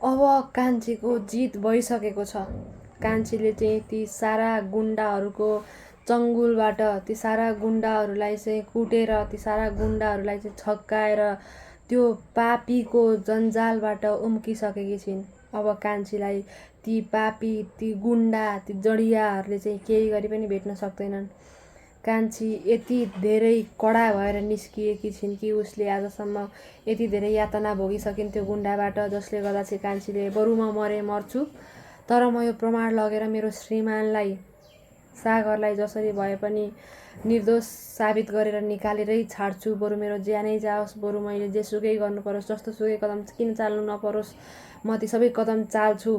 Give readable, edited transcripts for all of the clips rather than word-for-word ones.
अब कान्छीको जित भइसकेको छ। कान्छीले चाहिँ ती सारा गुन्डाहरूको चङ्गुलबाट ती सारा गुन्डाहरूलाई चाहिँ कुटेर ती सारा गुन्डाहरूलाई चाहिँ छक्काएर त्यो पापीको जन्जालबाट उम्किसकेकी छिन्। अब कान्छीलाई ती पापी ती गुन्डा ती जडियाहरूले चाहिँ केही गरी पनि भेट्न सक्दैनन्। कान्छी यति धेरै कडा भएर निस्किएकी छिन् कि उसले आजसम्म यति धेरै यातना भोगिसकिन् त्यो गुन्डाबाट, जसले गर्दा चाहिँ कान्छीले बरु म मरे मर्छु तर म यो प्रमाण लगेर मेरो श्रीमानलाई सागरलाई जसरी भए पनि निर्दोष साबित गरेर निकालेरै छाड्छु। बरु मेरो ज्यानै जाओस्, बरु मैले जेसुकै गर्नु परोस्, जस्तो सुकै कदम किन चाल्नु नपरोस्, म ती सबै कदम चाल्छु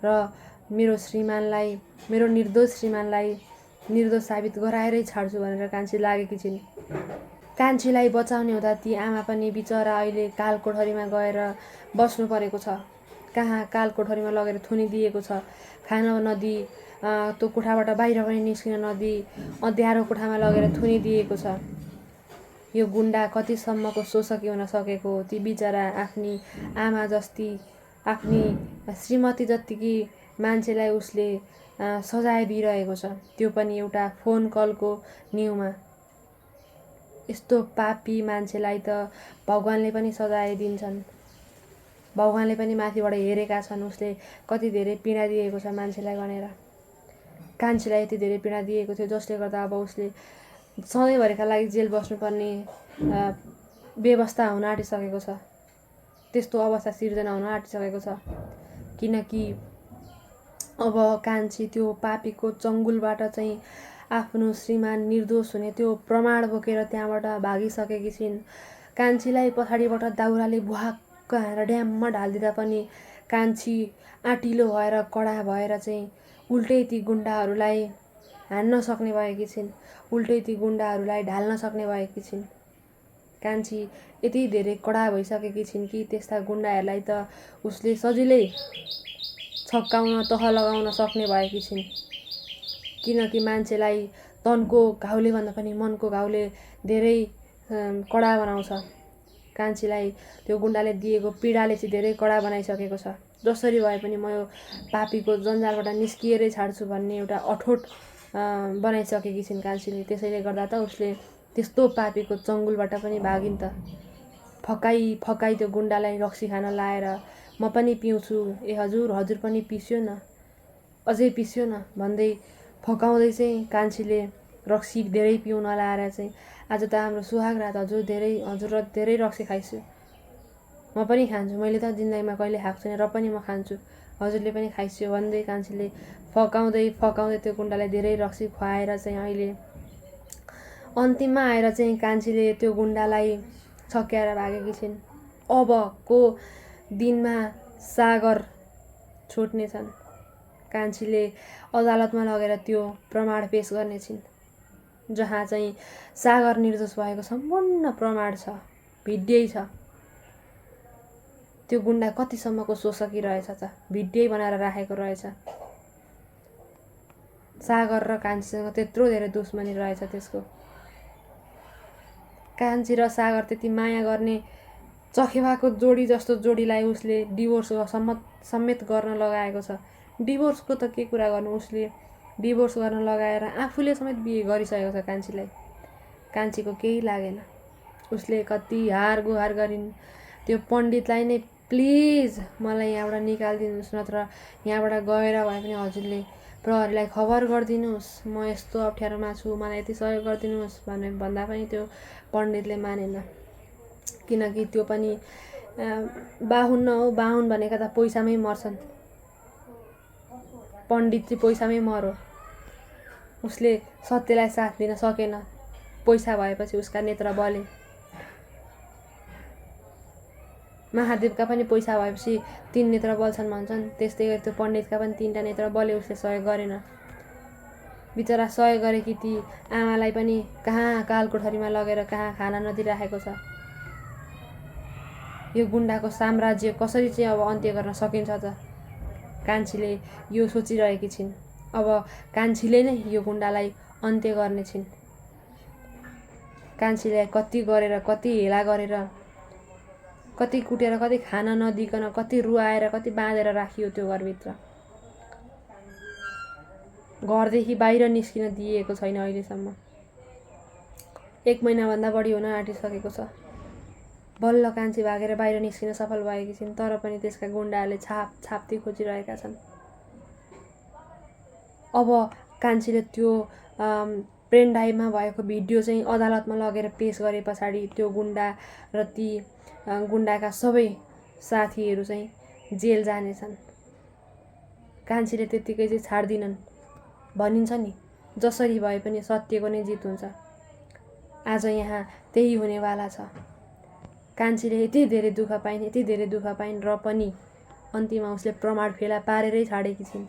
र मेरो श्रीमानलाई, मेरो निर्दोष श्रीमानलाई निर्दोष साबित गराएरै छाड्छु भनेर कान्छी लागेकी छिन्। कान्छीलाई बचाउने हुँदा ती आमा पनि बिचरा अहिले काल कोठरीमा गएर बस्नु परेको छ। कहाँ काल कोठरीमा लगेर थुनिदिएको छ। खान नदिई, त्यो कोठाबाट बाहिर पनि निस्किन नदिई अँध्यारो कोठामा लगेर थुनिदिएको छ। यो गुन्डा कतिसम्मको शोषकी हुन सकेको हो। ती बिचरा आफ्नी आमा जस्ती, आफ्नी श्रीमती जत्तिकी मान्छेलाई उसले सजाय दिइरहेको छ, त्यो पनि एउटा फोन कलको न्युमा। यस्तो पापी मान्छेलाई त भगवानले पनि सजाय दिन्छन्। भगवानले पनि माथिबाट हेरेका छन् उसले कति धेरै पीडा दिएको छ मान्छेलाई भनेर। कान्छीलाई यति धेरै पीडा दिएको थियो जसले गर्दा अब उसले सधैँभरिका लागि जेल बस्नुपर्ने व्यवस्था हुन आँटिसकेको छ। त्यस्तो अवस्था सिर्जना हुन आँटिसकेको छ। किनकि अब कान्छी त्यो पापीको चङ्गुलबाट चाहिँ आफ्नो श्रीमान निर्दोष हुने त्यो प्रमाण बोकेर त्यहाँबाट भागिसकेकी छिन्। कान्छीलाई पछाडिबाट दाउराले भुवाक्क हानेर ड्याम्म ढालिदिँदा पनि कान्छी आँटिलो भएर कडा भएर चाहिँ उल्टै ती गुन्डाहरूलाई हान्न सक्ने भएकी छिन्, उल्टै ती गुन्डाहरूलाई ढाल्न सक्ने भएकी छिन्। कान्छी यति धेरै कडा भइसकेकी छिन् कि त्यस्ता गुन्डाहरूलाई त उसले सजिलै छक्काउन तह लगाउन सक्ने भएकी छिन्। किनकि मान्छेलाई तनको घाउले भन्दा पनि मनको घाउले धेरै कडा बनाउँछ। कान्छीलाई त्यो गुन्डाले दिएको पीडाले चाहिँ धेरै कडा बनाइसकेको छ। जसरी भए पनि म यो पापीको जन्जालबाट निस्किएरै छाड्छु भन्ने एउटा अठोट बनाइसकेकी छिन् कान्छीले। त्यसैले गर्दा त उसले त्यस्तो पापीको चङ्गुलबाट पनि भागिन् त। फकाई त्यो गुन्डालाई रक्सी खान लाएर म पनि पिउँछु, ए हजुर हजुर पनि पिस्यो न, अझै पिस्यो न भन्दै फकाउँदै चाहिँ कान्छीले रक्सी धेरै पिउन लाएर चाहिँ आज त हाम्रो सुहाग रात, हजुर धेरै रक्सी खाइसु, म पनि खान्छु, मैले त जिन्दगीमा कहिले खाएको छैन र पनि म खान्छु, हजुरले पनि खाइस्यो भन्दै कान्छीले फकाउँदै त्यो गुन्डालाई धेरै रक्सी खुवाएर चाहिँ अहिले अन्तिममा आएर चाहिँ कान्छीले त्यो गुन्डालाई छक्क्याएर भागेकी छिन्। अबको दिनमा सागर छुट्नेछन्। कान्छीले अदालतमा लगेर त्यो प्रमाण पेश गर्नेछिन्, जहाँ चाहिँ सागर निर्दोष भएको सम्पूर्ण प्रमाण छ, भिडियै छ। त्यो गुन्डा कतिसम्मको शोषकी रहेछ त, भिडियै बनाएर राखेको रहेछ। सागर र कान्छीसँग त्यत्रो धेरै दुश्मनी रहेछ त्यसको। कान्छी र सागर त्यति माया गर्ने चखेवाको जोडी जस्तो जोडीलाई उसले डिभोर्स समेत गर्न लगाएको छ। डिभोर्सको त के कुरा गर्नु, उसले डिभोर्स गर्न लगाएर आफूले समेत बिहे गरिसकेको छ कान्छीलाई। कान्छीको केही लागेन। उसले कति हार गुहार गरिन् त्यो पण्डितलाई नै, प्लिज मलाई यहाँबाट निकालिदिनुहोस्, नत्र यहाँबाट गएर भए पनि हजुरले प्रहरीलाई खबर गरिदिनुहोस्, म यस्तो अप्ठ्यारोमा छु, मलाई यति सहयोग गरिदिनुहोस् भनेर भन्दा पनि त्यो पण्डितले मानेन। किनकि त्यो पनि बाहुन हो, बाहुन भनेका त पैसामै मर्छन्, पण्डित चाहिँ पैसामै मर्यो। उसले सत्यलाई साथ दिन सकेन, पैसा भएपछि उसका नेत्र बले। महादेवका पनि पैसा भएपछि 3 नेत्र बल्छन् भन्छन्, त्यस्तै गरी त्यो पण्डितका पनि 3टा नेत्र बले, उसले सहयोग गरेन। बिचरा सहयोग गरेकी ती आमालाई पनि कहाँ कालकोठरीमा लगेर कहाँ खाना नदिइराखेको छ। यो गुन्डाको साम्राज्य कसरी चाहिँ अब अन्त्य गर्न सकिन्छ त, कान्छीले यो सोचिरहेकी छिन्। अब कान्छीले नै यो गुन्डालाई अन्त्य गर्ने छिन्। कान्छीलाई कति गरेर, कति हेला गरेर, कति कुटेर कति खान नदिकन कति रुवाएर कति बाँधेर राखियो त्यो घरभित्र। घरदेखि बाहिर निस्किन दिएको छैन अहिलेसम्म। 1 महिनाभन्दा बढी हुन आँटिसकेको छ। बल्ल कान्छी भागेर बाहिर निस्किन सफल भएकी छिन्, तर पनि त्यसका गुन्डाहरूले छाप्ती खोजिरहेका छन्। अब कान्छीले त्यो पेन ड्राइभमा भएको भिडियो चाहिँ अदालतमा लगेर पेश गरे पछाडि त्यो गुन्डा र ती गुन्डाका सबै साथीहरू चाहिँ जेल जानेछन्। कान्छीले त्यत्तिकै चाहिँ छाड्दिनन्। भनिन्छ नि, जसरी भए पनि सत्यको नै जित हुन्छ। आज यहाँ त्यही हुनेवाला छ। कान्छीले यति धेरै दुःख पाइन् र पनि अन्तिममा उसले प्रमाण फेला पारेरै छाडेकी छिन्।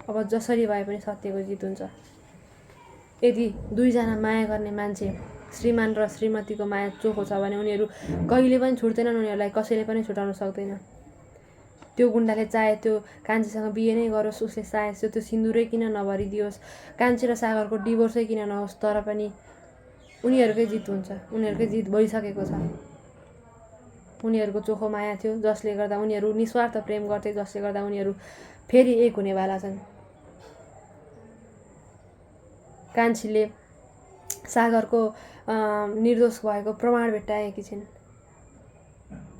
अब जसरी भए पनि सत्यको जित हुन्छ। यदि 2 जना माया गर्ने मान्छे, श्रीमान र श्रीमतीको माया चोखो छ भने उनीहरू कहिले पनि छुट्दैनन्। उनीहरूलाई कसैले पनि छुटाउन सक्दैन। त्यो गुन्डाले चाहे त्यो कान्छीसँग बिहे नै गरोस्, उसले चाहे त्यो सिन्दुरै किन नभरिदियोस्, कान्छी र सागरको डिभोर्सै किन नहोस्, तर पनि उनीहरूकै जित हुन्छ। उनीहरूकै जित भइसकेको छ। उनीहरूको चोखो माया थियो, जसले गर्दा उनीहरू निस्वार्थ प्रेम गर्थे, जसले गर्दा उनीहरू फेरि एक हुनेवाला छन्। कान्छीले सागरको निर्दोष भएको प्रमाण भेट्टाएकी छिन्।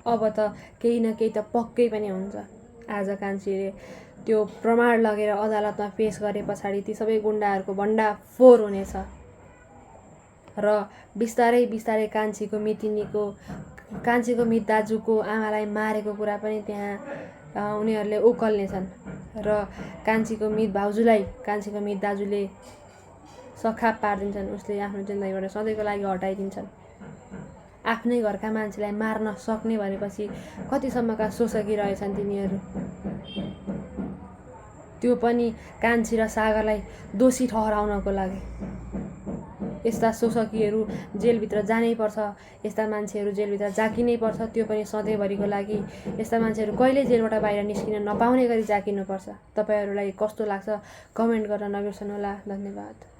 अब त केही न केही त पक्कै पनि हुन्छ। आज कान्छीले त्यो प्रमाण लगेर अदालतमा पेश गरे पछाडि ती सबै गुन्डाहरूको भण्डाफोर हुनेछ र बिस्तारै बिस्तारै कान्छीको मित दाजुको आमालाई मारेको कुरा पनि त्यहाँ उनीहरूले उकल्नेछन् र कान्छीको मित भाउजूलाई कान्छीको मित दाजुले सखाप पारिदिन्छन्। उसले आफ्नो जिन्दगीबाट सधैँको लागि हटाइदिन्छन्। आफ्नै घरका मान्छेलाई मार्न सक्ने भनेपछि कतिसम्मका शोषकी रहेछन् तिनीहरू। त्यो पनि कान्छी र सागरलाई दोषी ठहराउनको लागि। यस्ता शोषकीहरू जेलभित्र जानै पर्छ, यस्ता मान्छेहरू जेलभित्र जाकिनै पर्छ, त्यो पनि सधैँभरिको लागि। यस्ता मान्छेहरू कहिले जेलबाट बाहिर निस्किन नपाउने गरी जाकिनुपर्छ। तपाईहरूलाई कस्तो लाग्छ कमेन्ट गर्न नबिर्सनुहोला। धन्यवाद।